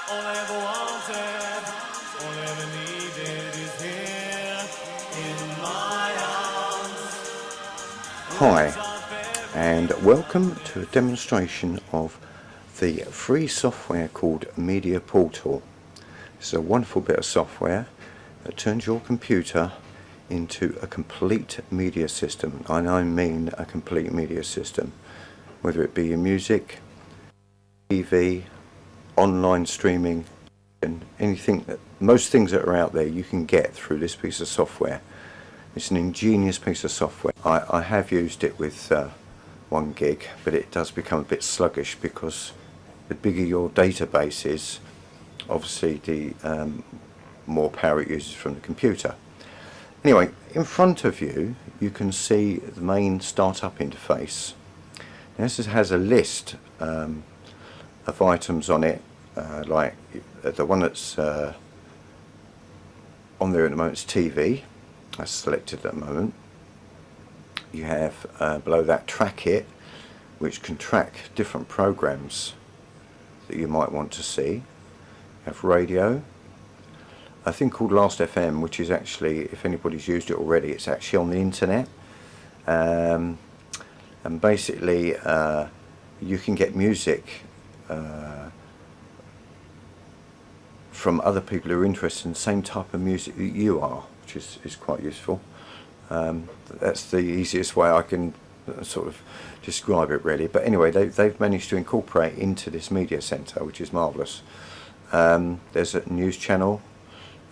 All I ever wanted, all I ever needed is here in my arms. Hi, and welcome to a demonstration of the free software called Media Portal. It's a wonderful bit of software that turns your computer into a complete media system, and I mean a complete media system, whether it be your music, TV, online streaming, and anything, most things that are out there you can get through this piece of software. It's an ingenious piece of software. I have used it with 1 gig, but it does become a bit sluggish because the bigger your database is, obviously the more power it uses from the computer. Anyway, in front of you, you can see the main startup interface. Now, this has a list of items on it, like the one that's on there at the moment is TV. That's selected at the moment. You have below that Track It, which can track different programs that you might want to see. You have radio, a thing called Last FM, which is actually, if anybody's used it already, it's actually on the internet, and basically you can get music from other people who are interested in the same type of music that you are, which is quite useful. That's the easiest way I can sort of describe it, really. But anyway, they've managed to incorporate into this media center, which is marvellous. There's a news channel.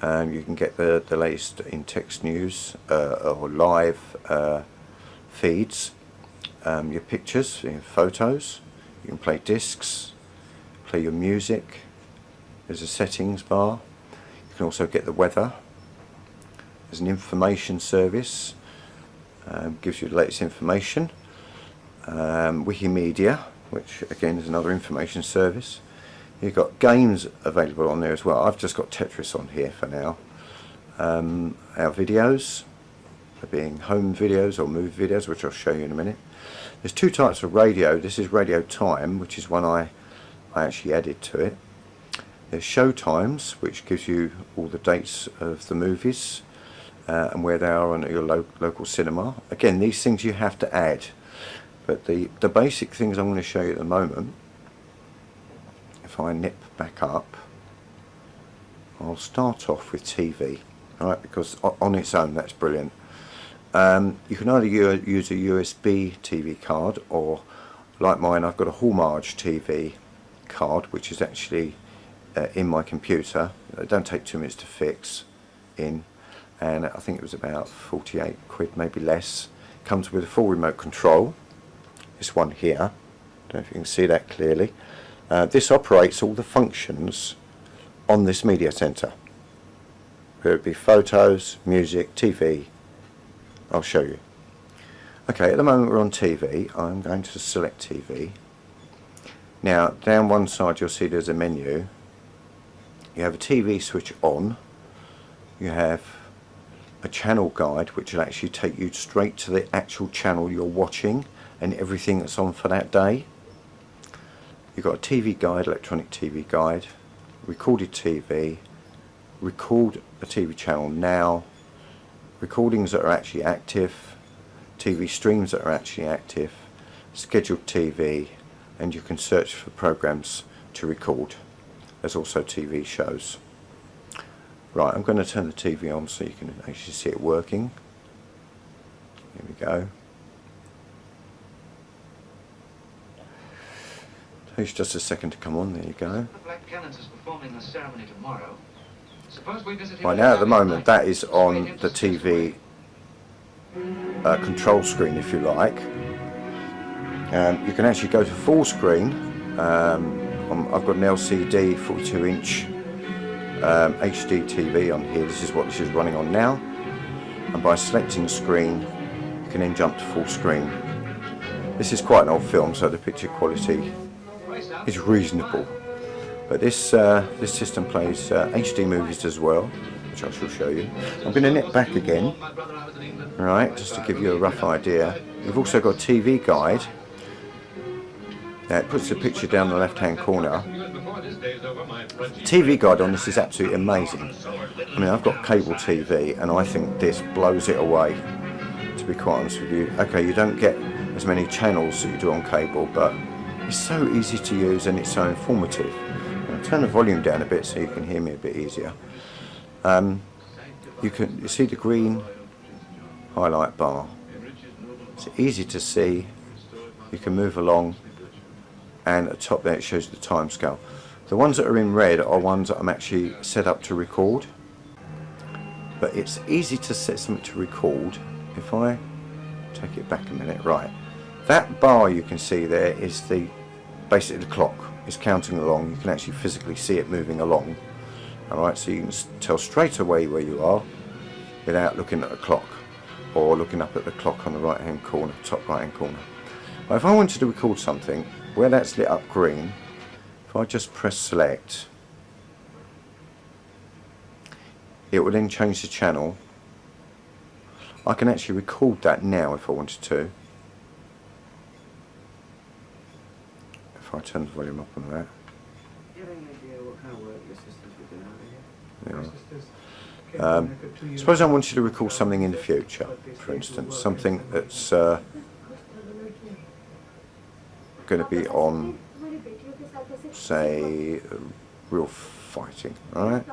You can get the latest in text news or live feeds, your pictures, your photos. You can play discs, play your music. There's a settings bar. You can also get the weather. There's an information service, gives you the latest information. Wikimedia, which again is another information service. You've got games available on there as well. I've just got Tetris on here for now. Our videos, being home videos or movie videos, which I'll show you in a minute. There's 2 types of radio. This is Radio Time, which is one I actually added to it. There's Show Times, which gives you all the dates of the movies and where they are on your local cinema. Again, these things you have to add, but the basic things I'm going to show you at the moment, if I nip back up, I'll start off with TV, alright, because on its own that's brilliant. You can either use a USB TV card, or like mine, I've got a Hallmark TV card, which is actually in my computer. It don't take 2 minutes to fix in, and I think it was about 48 quid, maybe less. Comes with a full remote control. This one here, don't know if you can see that clearly. This operates all the functions on this media center, whether it be photos, music, TV. I'll show you. Okay, at the moment we're on TV. I'm going to select TV. Now, down one side you'll see there's a menu. You have a TV switch on. You have a channel guide, which will actually take you straight to the actual channel you're watching and everything that's on for that day. You've got a TV guide, electronic TV guide, recorded TV, record a TV channel now, recordings that are actually active, TV streams that are actually active, scheduled TV, and you can search for programs to record. There's also TV shows. Right, I'm going to turn the TV on so you can actually see it working. Here we go. Takes just a second to come on. There you go. Right, now at the moment that is on the TV control screen, if you like. You can actually go to full screen. I've got an LCD 42-inch HD TV on here. This is what this is running on now, and by selecting the screen you can then jump to full screen. This is quite an old film, so the picture quality is reasonable, but this system plays HD movies as well, which I shall show you. I'm going to nip back again, right, just to give you a rough idea. You've also got a TV guide. Now it puts the picture down the left hand corner, TV guide on this is absolutely amazing. I mean, I've got cable TV and I think this blows it away, to be quite honest with you. Okay, you don't get as many channels that you do on cable, but it's so easy to use and it's so informative. I'll turn the volume down a bit so you can hear me a bit easier. You see the green highlight bar. It's easy to see. You can move along, and at the top there it shows the time scale. The ones that are in red are ones that I'm actually set up to record, but it's easy to set something to record. If I take it back a minute, right, that bar you can see there is basically the clock. It's counting along. You can actually physically see it moving along. Alright, so you can tell straight away where you are without looking at the clock or looking up at the clock on the right hand corner, top right hand corner. Well, if I wanted to record something where that's lit up green, if I just press select, it will then change the channel. I can actually record that now if I wanted to. If I turn the volume up on that. Yeah. Suppose I wanted to record something in the future, for instance, something that's going to be on, say, real fighting, alright?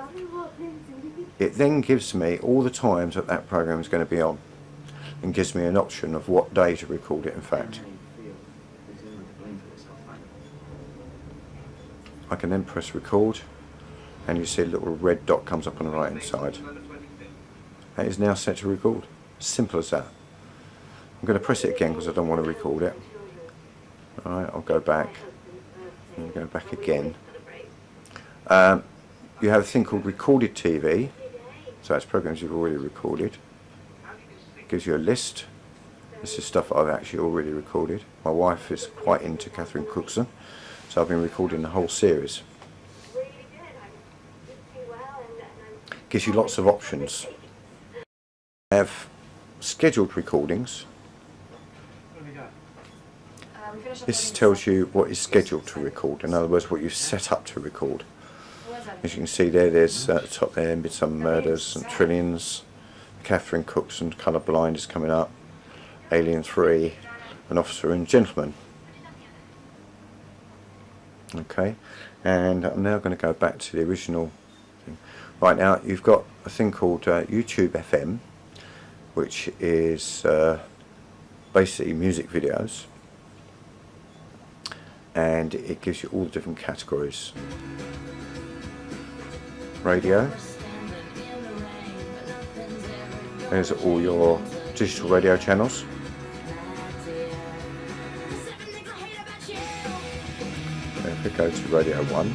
It then gives me all the times that that program is going to be on, and gives me an option of what day to record it, in fact. I can then press record, and you see a little red dot comes up on the right hand side. That is now set to record. Simple as that. I'm going to press it again because I don't want to record it. Alright, I'll go back. And go back again. You have a thing called recorded TV. So that's programs you've already recorded. It gives you a list. This is stuff I've actually already recorded. My wife is quite into Catherine Cookson, so I've been recording the whole series. Gives you lots of options. I have scheduled recordings. This tells you what is scheduled to record, in other words what you've set up to record. As you can see there's at the top there, Midsummer Murders and Trillions, Catherine Cookson, Colourblind is coming up, Alien 3, An Officer and Gentleman. Okay, and I'm now going to go back to the original thing. Right, now you've got a thing called YouTube FM, which is basically music videos, and it gives you all the different categories. Radio, there's all your digital radio channels. If we go to Radio 1,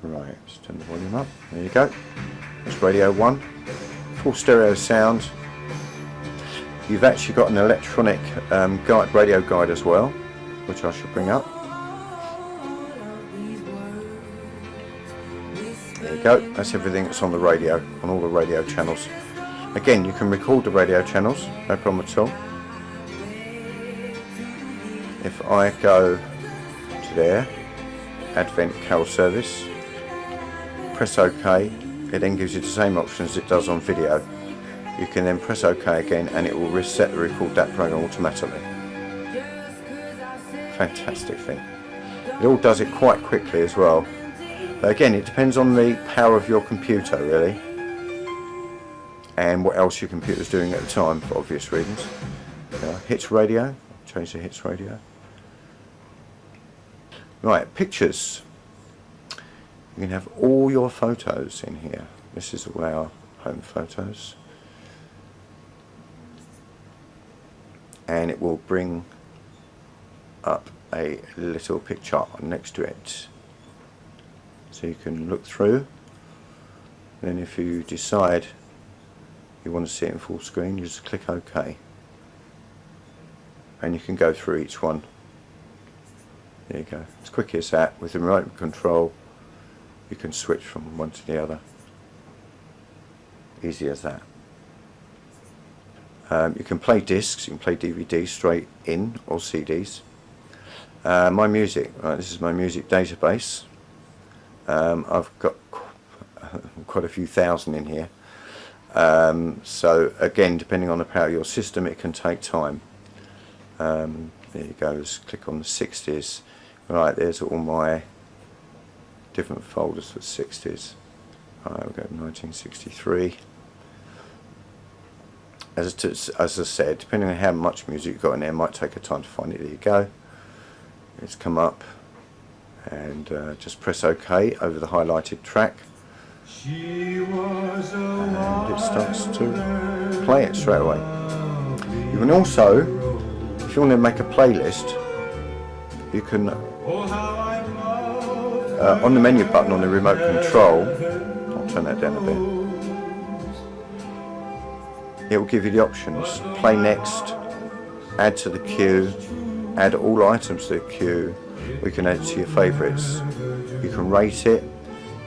right, let's turn the volume up, there you go, that's Radio 1, full stereo sound. You've actually got an electronic radio guide as well, which I should bring up. There you go, that's everything that's on the radio, on all the radio channels. Again, you can record the radio channels, no problem at all. If I go to there, Advent Carol Service, press OK, it then gives you the same options as it does on video. You can then press OK again and it will reset the record that program automatically. Fantastic thing. It all does it quite quickly as well. But again, it depends on the power of your computer really, and what else your computer's doing at the time, for obvious reasons. Hits radio, change the hits radio. Right, pictures. You can have all your photos in here. This is all our home photos. And it will bring up a little picture next to it. So you can look through. Then if you decide you want to see it in full screen, you just click OK. And you can go through each one. There you go. As quick as that. With the remote control, you can switch from one to the other. Easy as that. You can play discs, you can play DVDs straight in, or CDs. My music, right, this is my music database. I've got quite a few thousand in here. So again, depending on the power of your system, it can take time. There you go, let's click on the 60s. Right, there's all my different folders for 60s. Right, we'll go to 1963. As I said, depending on how much music you've got in there, it might take a time to find it. There you go. It's come up, and just press OK over the highlighted track, and it starts to play it straight away. You can also, if you want to make a playlist, you can on the menu button on the remote control, I'll turn that down a bit, it will give you the options: play next, add to the queue, add all items to the queue. We can add it to your favourites. You can rate it.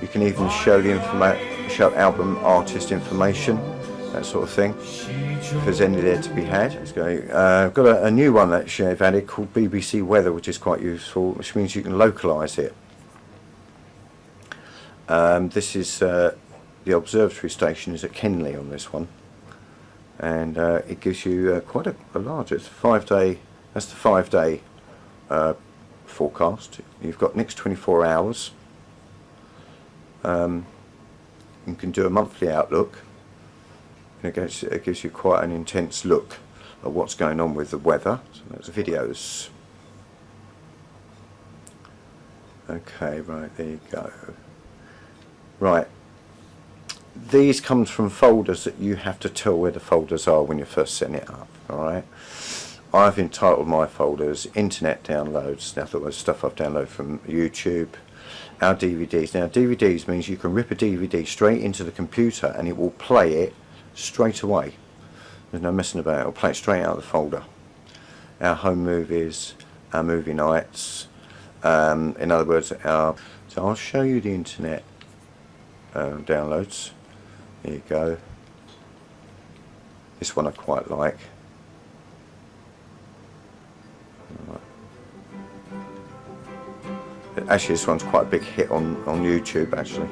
You can even show the show album artist information, that sort of thing, if there's any there to be had. Let's go. I've got a new one that I've added called BBC Weather, which is quite useful, which means you can localise it. This is the observatory station is at Kenley on this one, and it gives you quite a large. It's a 5-day. That's the 5-day forecast. You've got next 24 hours. You can do a monthly outlook. And it gives you quite an intense look at what's going on with the weather. So that's videos. Okay, right, there you go. Right. These comes from folders that you have to tell where the folders are when you're first setting it up. Alright. I've entitled my folders Internet Downloads. Now, that was stuff I've downloaded from YouTube. Our DVDs. Now, DVDs means you can rip a DVD straight into the computer and it will play it straight away. There's no messing about it. It'll play it straight out of the folder. Our home movies, our movie nights. In other words, so I'll show you the Internet downloads. There you go. This one I quite like. Actually, this one's quite a big hit on YouTube. Actually,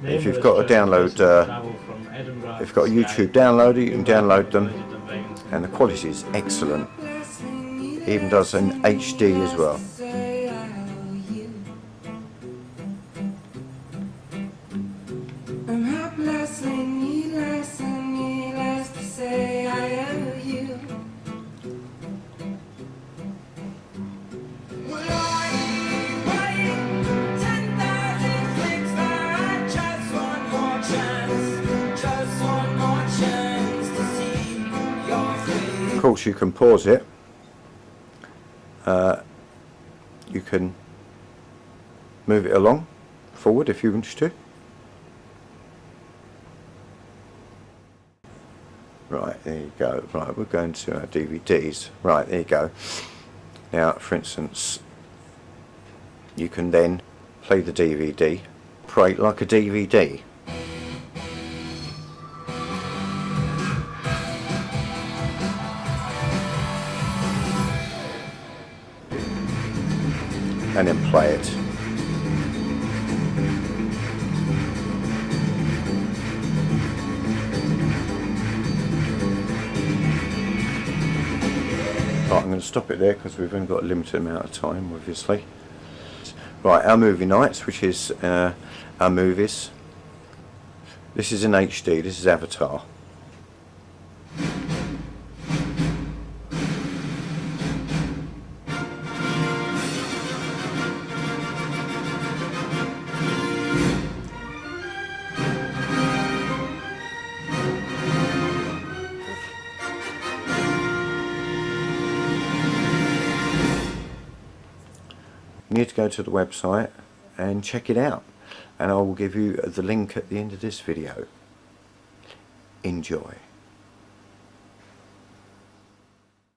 if you've got a download, if you've got a YouTube downloader, you can download them, and the quality is excellent. It even does an HD as well. Of course, you can pause it. You can move it along, forward if you wish to. Right, there you go. Right, we're going to our DVDs. Right, there you go. Now, for instance, you can then play the DVD, operate like a DVD. And then play it. Right, I'm going to stop it there because we've only got a limited amount of time, obviously. Right, our movie nights, which is our movies. This is in HD, this is Avatar. You need to go to the website and check it out, and I will give you the link at the end of this video. Enjoy.